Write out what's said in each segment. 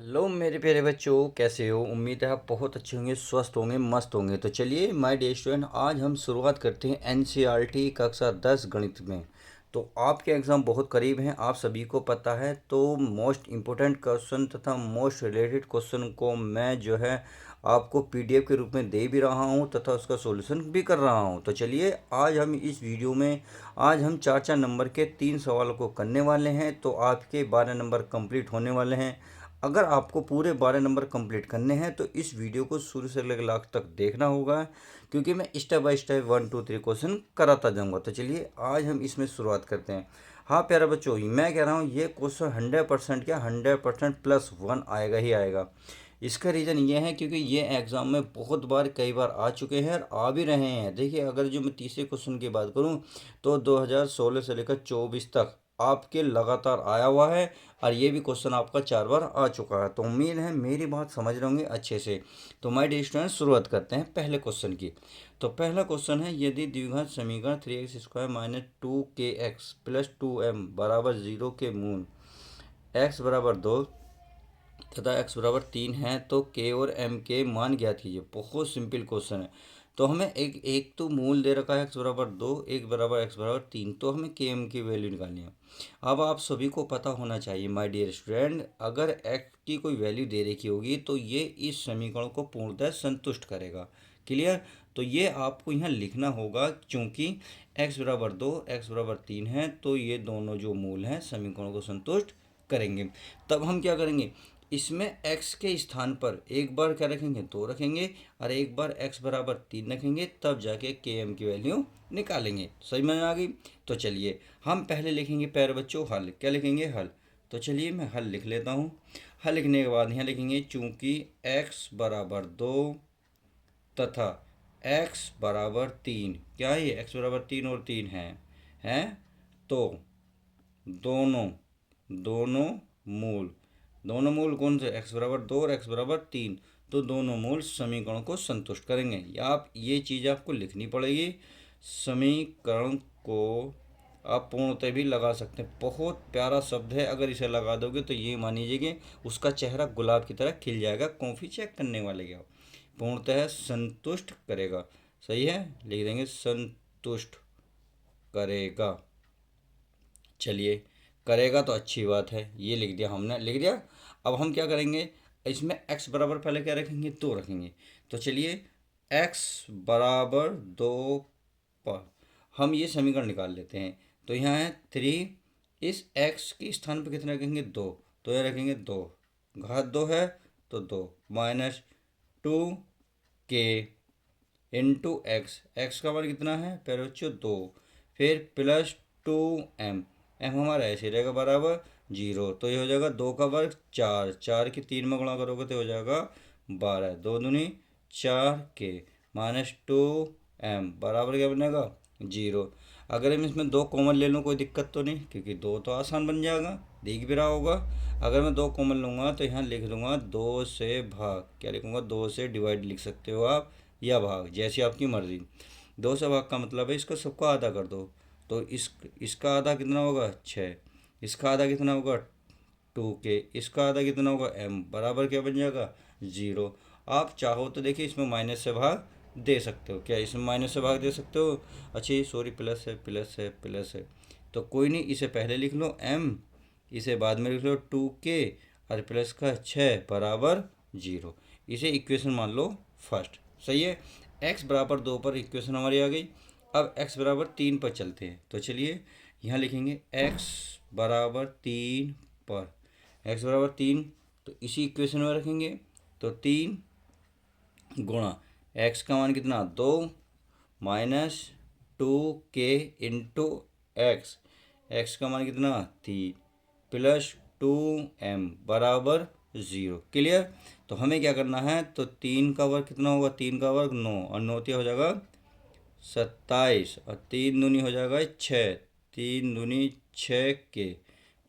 Hello मेरे प्यारे बच्चों, कैसे हो? उम्मीद है आप बहुत अच्छे होंगे, स्वस्थ होंगे, मस्त होंगे। तो चलिए माय डियर स्टूडेंट, आज हम शुरुआत करते हैं एनसीईआरटी कक्षा 10 गणित में। तो आपके एग्ज़ाम बहुत करीब हैं, आप सभी को पता है। तो मोस्ट इम्पोर्टेंट क्वेश्चन तथा मोस्ट रिलेटेड क्वेश्चन को मैं जो है आपको पीडीएफ के रूप में दे भी रहा हूं तथा उसका सॉल्यूशन भी कर रहा हूं। तो चलिए आज हम इस वीडियो में आज हम चार चार नंबर के 3 सवालों को करने वाले हैं। तो आपके 12 नंबर कंप्लीट होने वाले हैं। अगर आपको पूरे 12 नंबर कंप्लीट करने हैं तो इस वीडियो को शुरू से लेकर लास्ट तक देखना होगा, क्योंकि मैं स्टेप बाय स्टेप 1 2 3 क्वेश्चन कराता जाऊंगा। तो चलिए आज हम इसमें शुरुआत करते हैं। हाँ प्यारा बच्चों, मैं कह रहा हूँ ये क्वेश्चन 100% क्या 100% +1 आएगा ही आएगा। इसका रीज़न ये है क्योंकि ये एग्ज़ाम में बहुत बार कई बार आ चुके हैं और आ भी रहे हैं। देखिए, अगर जो मैं तीसरे क्वेश्चन की बात करूँ तो 2016 से लेकर 24 तक आपके लगातार आया हुआ है और ये भी क्वेश्चन आपका 4 बार आ चुका है। तो उम्मीद है मेरी बात समझ रहे होंगे अच्छे से। तो माय डियर स्टूडेंट, शुरुआत करते हैं पहले क्वेश्चन की। तो पहला क्वेश्चन है, यदि द्विघात समीकरण 3x² - 2kx + 2m = 0 के मूल x = 2 तथा x = 3 है तो k और m के मान ज्ञात कीजिए। बहुत सिंपल क्वेश्चन है। तो हमें एक एक तो मूल दे रखा है x = 2, एक बराबर x = 3, तो हमें के एम की वैल्यू निकालनी है। अब आप सभी को पता होना चाहिए माय डियर स्टूडेंट, अगर x की कोई वैल्यू दे रखी होगी तो ये इस समीकरण को पूर्णतः संतुष्ट करेगा। क्लियर? तो ये आपको यहाँ लिखना होगा, क्योंकि x = 2, x = 3 है तो ये दोनों जो मूल हैं समीकरण को संतुष्ट करेंगे। तब हम क्या करेंगे, इसमें x के स्थान पर एक बार क्या रखेंगे, 2 रखेंगे और एक बार x = 3 रखेंगे, तब जाके के एम की वैल्यू निकालेंगे। सही में आ गई? तो चलिए हम पहले लिखेंगे प्यारे बच्चों हल। क्या लिखेंगे? हल। तो चलिए मैं हल लिख लेता हूँ। हल लिखने के बाद यहाँ लिखेंगे, चूंकि x = 2 तथा x = 3, क्या है ये x = 3 और 3 है तो दोनों दोनों मूल दोनों मूल कौन से, x = 2 और x = 3, तो दोनों मूल समीकरण को संतुष्ट करेंगे। या आप ये चीज़ आपको लिखनी पड़ेगी। समीकरण को आप पूर्णतः भी लगा सकते हैं। बहुत प्यारा शब्द है, अगर इसे लगा दोगे तो ये मान लीजिए कि उसका चेहरा गुलाब की तरह खिल जाएगा। कॉफ़ी चेक करने वाले क्या, पूर्णतः संतुष्ट करेगा। सही है, लिख देंगे संतुष्ट करेगा। चलिए, करेगा तो अच्छी बात है, ये लिख दिया हमने, लिख दिया। अब हम क्या करेंगे, इसमें x बराबर पहले क्या रखेंगे, 2 रखेंगे। तो चलिए x = 2 पर हम ये समीकरण निकाल लेते हैं। तो यहाँ है 3, इस x के स्थान पर कितना रखेंगे, 2, तो यह रखेंगे 2, घात 2 है तो 2 -2k x का मान कितना है पहले बच्चों, 2, फिर +2m, m हमारा ऐसे रहेगा बराबर 0, तो ये हो जाएगा 2 का वर्ग 4, 4 की 3 में गुणा करोगे तो हो जाएगा 12, 2 दूनी 4k -2m बराबर क्या बनेगा, 0। अगर मैं इसमें 2 कॉमन ले लूँ कोई दिक्कत तो नहीं, क्योंकि 2 तो आसान बन जाएगा, दिख भी रहा होगा। अगर मैं 2 कॉमन लूँगा तो यहाँ लिख दूँगा 2 से भाग, क्या लिखूँगा, 2 से डिवाइड लिख सकते हो आप, या भाग, जैसी आपकी मर्ज़ी। 2 से भाग का मतलब है इसको सबको आधा कर दो, तो इसका आधा कितना होगा, 6, इसका आधा कितना होगा, 2k, इसका आधा कितना होगा, m बराबर क्या बन जाएगा, 0। आप चाहो तो देखिए इसमें माइनस से भाग दे सकते हो। क्या इसमें माइनस से भाग दे सकते हो? अच्छा ये सॉरी, प्लस है, प्लस है, प्लस है, तो कोई नहीं, इसे पहले लिख लो m, इसे बाद में लिख लो 2k, और प्लस का 6 बराबर 0। इसे इक्वेशन मान लो फर्स्ट। सही है, x = 2 पर इक्वेशन हमारी आ गई। अब x = 3 पर चलते हैं। तो चलिए यहाँ लिखेंगे x = 3 पर, x = 3 तो इसी इक्वेशन में रखेंगे। तो 3 गुणा x का मान कितना, 2 -2k इंटू x का मान कितना, 3 +2m बराबर 0। क्लियर? तो हमें क्या करना है, तो 3 का वर्ग कितना होगा, 3 का वर्ग 9, और 9 हो जाएगा 27, और 3 दूनी हो जाएगा 6, 3 दूनी 6k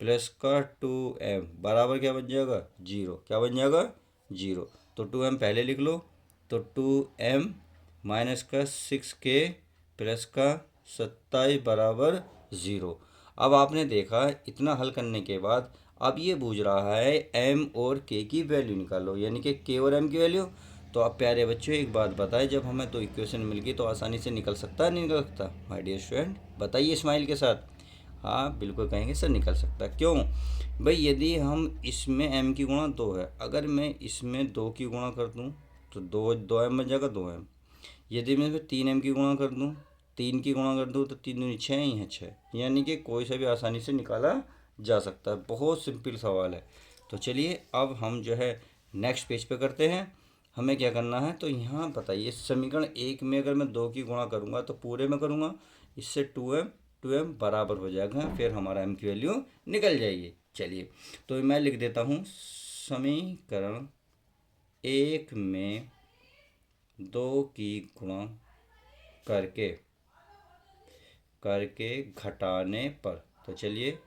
प्लस का 2m बराबर क्या बन जाएगा, 0। क्या बन जाएगा, 0। तो 2m पहले लिख लो, तो 2m माइनस का 6k प्लस का 27 बराबर 0। अब आपने देखा इतना हल करने के बाद अब ये पूछ रहा है एम और के की वैल्यू निकालो, यानी कि के और एम की वैल्यू। तो अब प्यारे बच्चों एक बात बताएं, जब हमें दो इक्वेशन मिल गई तो आसानी से निकल सकता है नहीं निकल सकता? माय डियर स्टूडेंट बताइए स्माइल के साथ। हाँ बिल्कुल कहेंगे सर निकल सकता है। क्यों भाई? यदि हम इसमें m की गुणा 2 है, अगर मैं इसमें 2 की गुणा कर दूँ तो 2m बन जाएगा 2m। यदि मैं इसमें 3m की गुणा कर दूँ, 3 की गुणा कर दूँ तो 3 दूनी 6 ही है 6, यानी कि कोई सा भी आसानी से निकाला जा सकता है। बहुत सिंपल सवाल है। तो चलिए अब हम जो है नेक्स्ट पेज पे करते हैं। हमें क्या करना है, तो यहाँ बताइए समीकरण एक में अगर मैं 2 की गुणा करूँगा तो पूरे में करूँगा, इससे 2m बराबर हो जाएगा, फिर हमारा m की वैल्यू निकल जाएगी। चलिए तो मैं लिख देता हूँ समीकरण एक में 2 की गुणा करके घटाने पर, तो चलिए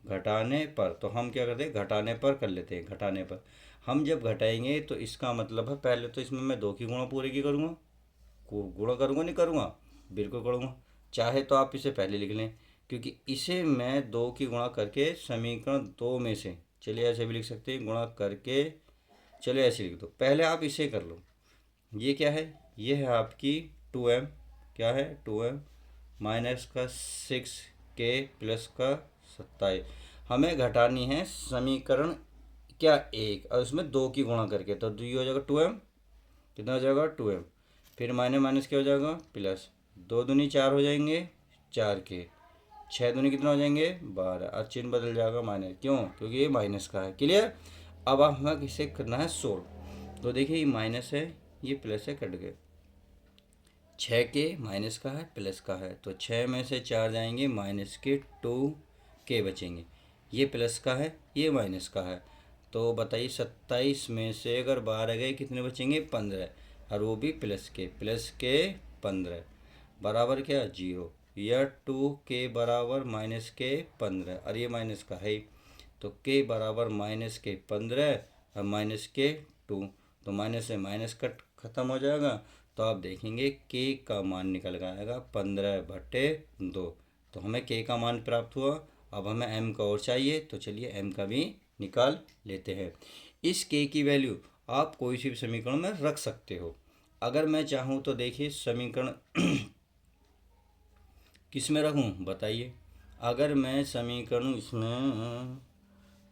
घटाने पर तो हम क्या करते हैं, घटाने पर कर लेते हैं। घटाने पर हम जब घटाएंगे तो इसका मतलब है पहले तो इसमें मैं 2 की गुणा पूरे की करूँगा, गुणा करूँगा नहीं करूँगा, बिल्कुल करूँगा। चाहे तो आप इसे पहले लिख लें, क्योंकि इसे मैं 2 की गुणा करके समीकरण 2 में से, चलिए ऐसे भी लिख सकते हैं गुणा करके, चलिए ऐसे लिख दो। पहले आप इसे कर लो। ये क्या है, ये है आपकी 2m, क्या है 2m माइनस का 6k प्लस का 27। हमें घटानी है समीकरण क्या एक, और उसमें 2 की गुणा करके, तो ये हो जाएगा 2m, कितना हो जाएगा 2m, फिर माइनस माइनस क्या हो जाएगा प्लस, 2 दूनी 4 हो जाएंगे 4k, 6 दूनी कितना हो जाएंगे 12, और चिन्ह बदल जाएगा माइनस, क्यों? क्योंकि ये माइनस का है। क्लियर? अब हमें इसे करना है सोल्व। तो देखिए ये माइनस है, ये प्लस है, कट गए। 6k माइनस का है प्लस का है, तो 6 में से 4 जाएंगे माइनस के, 2k बचेंगे। ये प्लस का है, ये माइनस का है, तो बताइए 27 में से अगर 12 गए कितने बचेंगे 15, और वो भी प्लस के 15 बराबर क्या 0, या 2k बराबर माइनस के 15, और ये माइनस का है, तो k बराबर माइनस के 15 और माइनस के 2, तो माइनस से माइनस कट खत्म हो जाएगा। तो आप देखेंगे k का मान निकल आएगा 15/2, तो हमें k का मान प्राप्त हुआ। अब हमें m का और चाहिए, तो चलिए m का भी निकाल लेते हैं। इस k की वैल्यू आप कोई सी भी समीकरण में रख सकते हो। अगर मैं चाहूँ तो देखिए समीकरण किस में रखूँ बताइए। अगर मैं समीकरण इसमें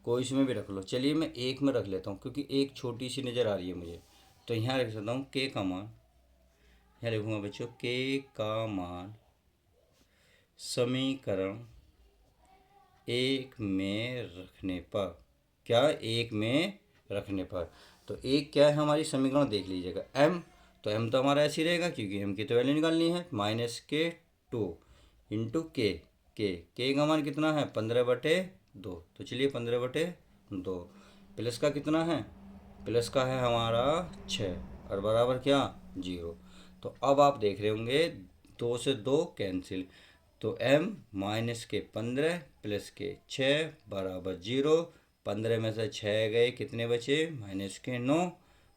कोई इसमें भी रख लो, चलिए मैं एक में रख लेता हूँ क्योंकि एक छोटी सी नज़र आ रही है मुझे, तो यहाँ रख सकता हूँ k का मान, यहाँ लिखूँगा बच्चों k का मान समीकरण एक में रखने पर, क्या एक में रखने पर, तो एक क्या है हमारी समीकरण देख लीजिएगा m, तो m तो हमारा ऐसे ही रहेगा क्योंकि m की तो वैल्यू निकालनी है, माइनस के 2 इंटू के का मान कितना है 15/2, तो चलिए 15/2, प्लस का कितना है, प्लस का है हमारा 6, और बराबर क्या 0। तो अब आप देख रहे होंगे 2 से 2 कैंसिल, तो m माइनस के 15 प्लस के 6 बराबर 0, 15 में से 6 गए कितने बचे माइनस के 9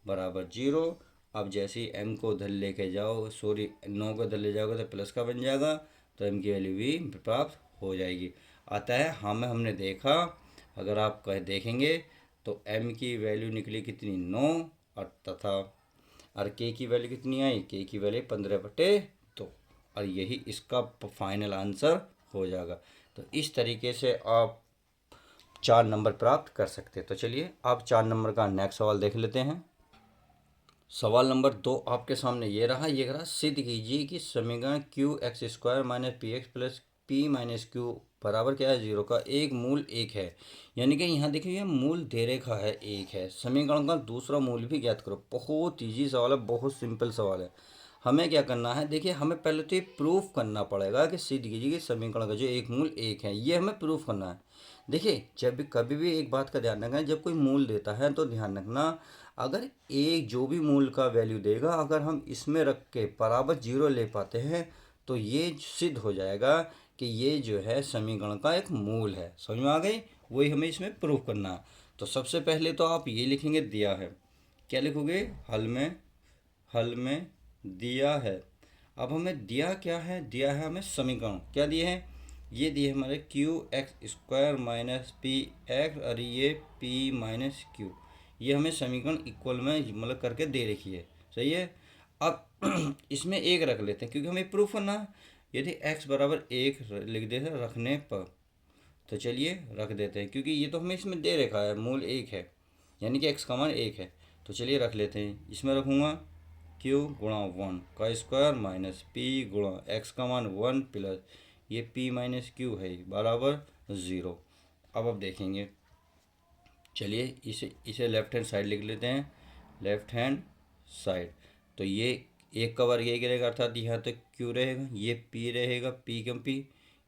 बराबर 0। अब जैसे ही m को उधर लेके जाओ, सॉरी 9 को उधर ले जाओगे तो प्लस का बन जाएगा, तो m की वैल्यू भी प्राप्त हो जाएगी। आता है हमने देखा, अगर आप कह देखेंगे तो m की वैल्यू निकली कितनी 9, और तथा और k की वैल्यू कितनी आई, k की वैल्यू 15/2, और यही इसका फाइनल आंसर हो जाएगा। तो इस तरीके से आप 4 नंबर प्राप्त कर सकते हैं। तो चलिए आप 4 नंबर का नेक्स्ट सवाल देख लेते हैं। सवाल नंबर 2 आपके सामने ये रहा, ये रहा सिद्ध कीजिए कि समीकरण q(x² - px + p - q बराबर क्या है 0 का एक मूल 1 है। यानी कि यहाँ देखिए मूल दे रेखा है 1 है, समीकरण का दूसरा मूल भी ज्ञात करो। बहुत ईजी सवाल है, बहुत सिंपल सवाल है। हमें क्या करना है, देखिए हमें पहले तो ये प्रूफ करना पड़ेगा कि सिद्ध कीजिए कि समीकरण का जो एक मूल 1 है, ये हमें प्रूफ करना है। देखिए जब भी कभी भी एक बात का ध्यान रखना, जब कोई मूल देता है तो ध्यान रखना, अगर एक जो भी मूल का वैल्यू देगा अगर हम इसमें रख के बराबर 0 ले पाते हैं तो ये सिद्ध हो जाएगा कि ये जो है समीकरण का एक मूल है। समझ में आ गई? वही हमें इसमें प्रूफ करना है। तो सबसे पहले तो आप ये लिखेंगे दिया है, क्या लिखोगे हल में दिया है। अब हमें दिया क्या है, दिया है हमें समीकरण, क्या दिए हैं ये दिए हमारे Q x square minus P x और ये पी माइनस क्यू, ये हमें समीकरण इक्वल में मतलब करके दे रखी है। सही है। अब इसमें एक रख लेते हैं क्योंकि हमें प्रूफ करना है। यदि एक्स बराबर एक लिख देते हैं रखने पर, तो चलिए रख देते हैं क्योंकि ये तो हमें इसमें दे रखा है मूल एक है, यानी कि एक्स का मान एक है। तो चलिए रख लेते हैं। इसमें रखूँगा क्यू गुणा वन का स्क्वायर माइनस पी गुणा एक्स का मान वन प्लस ये पी माइनस क्यू है बराबर ज़ीरो। अब देखेंगे, चलिए इसे इसे लेफ्ट हैंड साइड लिख लेते हैं, लेफ्ट हैंड साइड। तो ये एक का वर्ग एक रहेगा, अर्थात यहाँ तक क्यू रहेगा, ये पी रहेगा, पी कम पी,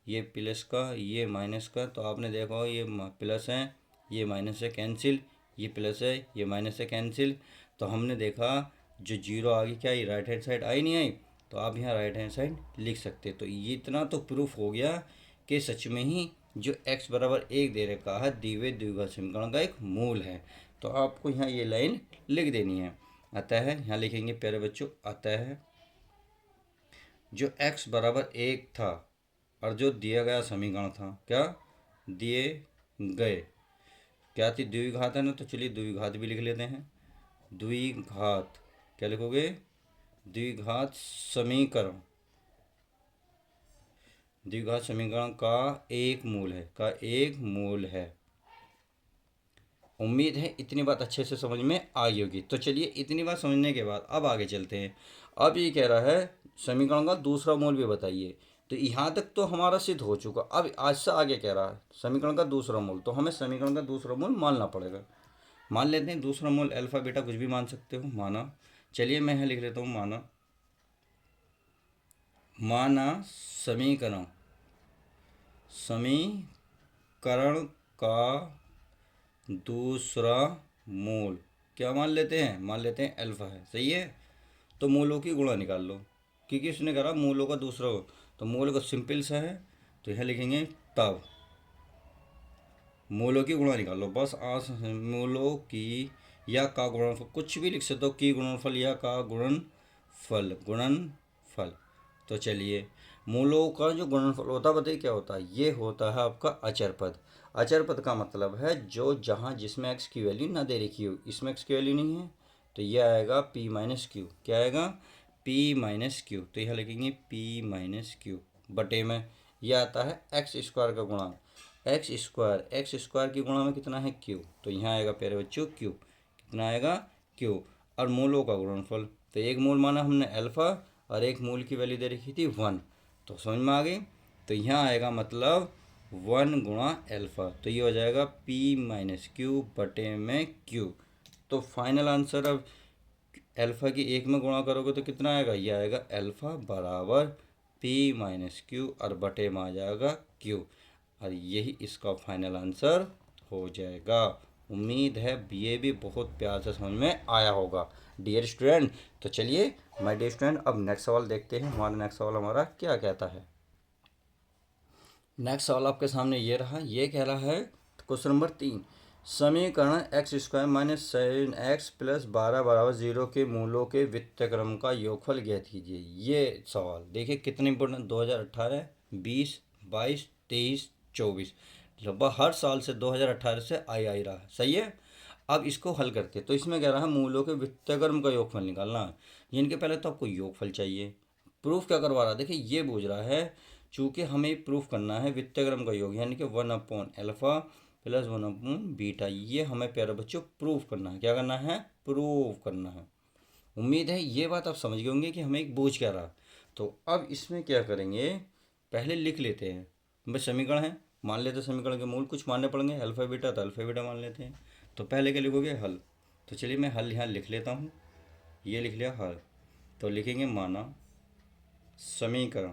ये प्लस का ये माइनस का। तो आपने देखा हो ये प्लस है ये माइनस है कैंसिल, ये प्लस है ये माइनस है कैंसिल। तो हमने देखा जो जीरो आ गई क्या, ये राइट हैंड साइड आई नहीं आई, तो आप यहाँ राइट हैंड साइड लिख सकते। तो ये इतना तो प्रूफ हो गया कि सच में ही जो x बराबर एक दे रखा है दी हुए द्विघात समीकरण का एक मूल है। तो आपको यहाँ ये लाइन लिख देनी है। अतः यहाँ लिखेंगे प्यारे बच्चों, अतः जो x बराबर एक था और जो दिया गया समीकरण था, क्या दिए गए क्या थी, द्विघात है ना, तो चलिए द्विघात भी लिख लेते हैं। द्विघात क्या लिखोगे, द्विघात समीकरण, द्विघात समीकरण का एक मूल है, का एक मूल है। उम्मीद है इतनी बात अच्छे से समझ में आ गई होगी। तो चलिए इतनी बात समझने के बाद अब आगे चलते हैं। अब ये कह रहा है समीकरण का दूसरा मूल भी बताइए। तो यहाँ तक तो हमारा सिद्ध हो चुका, अब आज से आगे कह रहा है समीकरण का दूसरा मूल। तो हमें समीकरण का दूसरा मूल मानना पड़ेगा। मान लेते हैं दूसरा मूल अल्फा बीटा कुछ भी मान सकते हो, माना। चलिए मैं यहाँ लिख लेता हूँ माना, माना समीकरण, समीकरण का दूसरा मूल क्या मान लेते हैं, मान लेते हैं अल्फा है। सही है। तो मूलों की गुणा निकाल लो, क्योंकि उसने कहा मूलों का दूसरा हो, तो मूल का सिंपल सा है। तो यह लिखेंगे तब मूलों की गुणा निकाल लो, बस आस मूलों की या का गुणनफल, कुछ भी लिख सकते हो, की गुणनफल या का गुणनफल, गुणनफल। तो चलिए मूलों का जो गुणनफल होता है बताइए क्या होता है, ये होता है आपका अचर पद। अचर पद का मतलब है जो जहाँ जिसमें एक्स की वैल्यू ना दे रखी हो, इसमें एक्स की वैल्यू नहीं है, तो ये आएगा पी माइनस क्यू। क्या आएगा, पी माइनस क्यू। तो यह लिखेंगे पी माइनस क्यू बटे में यह आता है एक्स स्क्वायर का गुणा, एक्स स्क्वायर की गुणा में कितना है क्यू, तो यहाँ आएगा प्यारे बच्चों क्यू, कितना आएगा क्यू। और मूलों का गुणनफल, तो एक मूल माना हमने अल्फा और एक मूल की वैल्यू दे रखी थी वन, तो समझ में आ गई। तो यहाँ आएगा मतलब वन गुणा अल्फा, तो ये हो जाएगा पी माइनस क्यू बटे में क्यू। तो फाइनल आंसर अब अल्फा की एक में गुणा करोगे तो कितना आएगा, ये आएगा अल्फा बराबर पी माइनस क्यू और बटे में आ जाएगा क्यू, और यही इसका फाइनल आंसर हो जाएगा। उम्मीद है ये भी बहुत प्यार से समझ में आया होगा डियर स्टूडेंट। तो चलिए माय डियर स्टूडेंट अब नेक्स्ट सवाल देखते हैं, हमारा नेक्स्ट सवाल हमारा क्या कहता है। नेक्स्ट सवाल आपके सामने ये रहा, ये कह रहा है क्वेश्चन नंबर 3, समीकरण x square minus seven x plus 12 बराबर 0 के मूलों के वित्तक्रम का योगफल ज्ञात कीजिए। ये सवाल देखिए कितने इंपॉर्टेंट, 2018, 20, 22, 23, 24, लगभग हर साल से 2018 से आई रहा है। सही है। अब इसको हल करते हैं। तो इसमें कह रहा है मूलों के वित्तक्रम का योगफल निकालना है, यानी कि पहले तो आपको योगफल चाहिए। प्रूफ क्या करवा रहा है, देखिए ये पूछ रहा है चूँकि हमें प्रूफ करना है वित्तक्रम का योग, यानी कि 1/अल्फ़ा प्लस 1/बीटा, ये हमें प्यारे बच्चों प्रूफ करना है। क्या करना है, प्रूफ करना है। उम्मीद है ये बात आप समझ गए होंगे कि हमें एक पूछ क्या रहा। तो अब इसमें क्या करेंगे, पहले लिख लेते हैं। बस समीकरण है, मान लेते हैं समीकरण के मूल कुछ मानने पड़ेंगे, अल्फ़ा बीटा, तो अल्फ़ा बीटा मान लेते हैं। तो पहले क्या लिखोगे, हल। तो चलिए मैं हल यहाँ लिख लेता हूँ, ये लिख लिया हल। तो लिखेंगे माना समीकरण,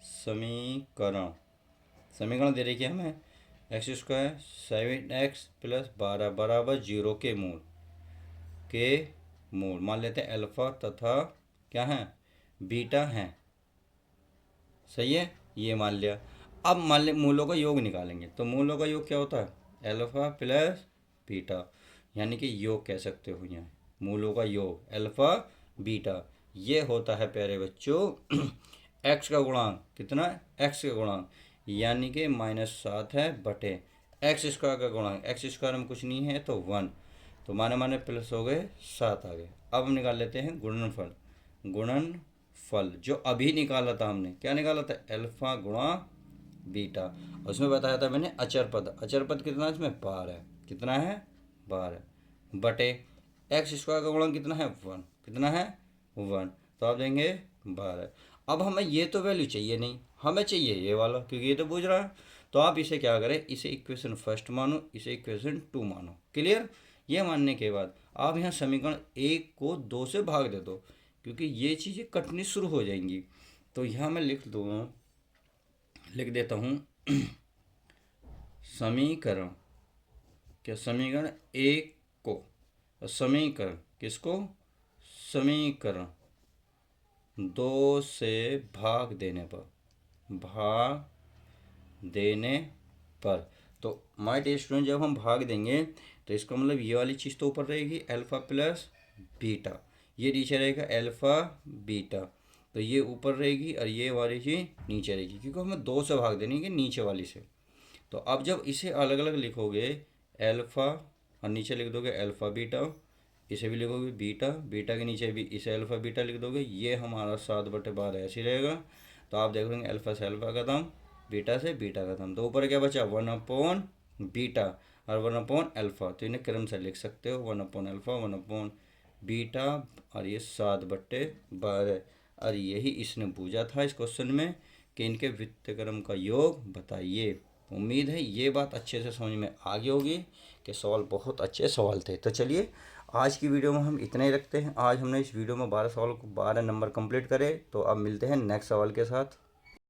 समीकरण, समीकरण दे रखी है हमें एक्स स्क्वायर 7x प्लस 12 बराबर 0 के मूल, के मूल मान लेते हैं अल्फ़ा तथा क्या है, बीटा हैं। सही है, ये मान लिया। अब मान ले मूलों का योग निकालेंगे, तो मूलों का योग क्या होता है, अल्फ़ा प्लस बीटा, यानी कि योग कह सकते हो यहाँ, मूलों का योग अल्फ़ा बीटा, ये होता है प्यारे बच्चों एक्स का गुणांक कितना है, एक्स का गुणांक यानी कि -7 है बटे एक्स स्क्वायर का गुणांक, एक्स स्क्वायर में कुछ नहीं है तो 1, तो माने माने प्लस हो गए 7 आ गए। अब हम निकाल लेते हैं गुणनफल। गुणनफल जो अभी निकाला था हमने, क्या निकाला था, अल्फा गुणा बीटा। उसमें बताया था मैंने अचर पद, अचर पद कितना है इसमें, 12 है, कितना है 12 बटे एक्स स्क्वायर का गुणांक कितना है 1, कितना है 1, तो आप देंगे 12। अब हमें ये तो वैल्यू चाहिए नहीं, हमें चाहिए ये वाला, क्योंकि ये तो पूछ रहा है। तो आप इसे क्या करें, इसे इक्वेशन फर्स्ट मानो, इसे इक्वेशन 2 मानो। क्लियर। ये मानने के बाद आप यहाँ समीकरण 1 को 2 से भाग दे दो, क्योंकि ये चीज़ें कटनी शुरू हो जाएंगी। तो यहाँ मैं लिख देता हूँ समीकरण, क्या, समीकरण 1 को, समीकरण किसको, समीकरण 2 से भाग देने पर, भाग देने पर, तो माय डियर स्टूडेंट जब हम भाग देंगे तो इसका मतलब ये वाली चीज़ तो ऊपर रहेगी अल्फा प्लस बीटा, ये नीचे रहेगा अल्फा बीटा, तो ये ऊपर रहेगी और ये वाली चीज़ नीचे रहेगी, क्योंकि हमें 2 से भाग देनी है नीचे वाली से। तो अब जब इसे अलग अलग लिखोगे अल्फा और नीचे लिख दोगे अल्फा बीटा, इसे भी लिखोगे बीटा, बीटा के नीचे भी इसे अल्फा बीटा लिख दोगे, ये हमारा 7/12 ऐसे ही रहेगा। तो आप देख लेंगे अल्फा से अल्फा का दाम, बीटा से बीटा का दाम, तो ऊपर क्या बचा 1/बीटा और 1/अल्फा, तो इन्हें क्रम से लिख सकते हो 1/अल्फा 1/बीटा, और ये 7/12। और यही इसने पूछा था इस क्वेश्चन में कि इनके व्युत्क्रम का योग बताइए। उम्मीद है ये बात अच्छे से समझ में आ गई होगी कि सवाल बहुत अच्छे सवाल थे। तो चलिए आज की वीडियो में हम इतना ही रखते हैं। आज हमने इस वीडियो में 12 सवाल को 12 नंबर कंप्लीट करे। तो अब मिलते हैं नेक्स्ट सवाल के साथ।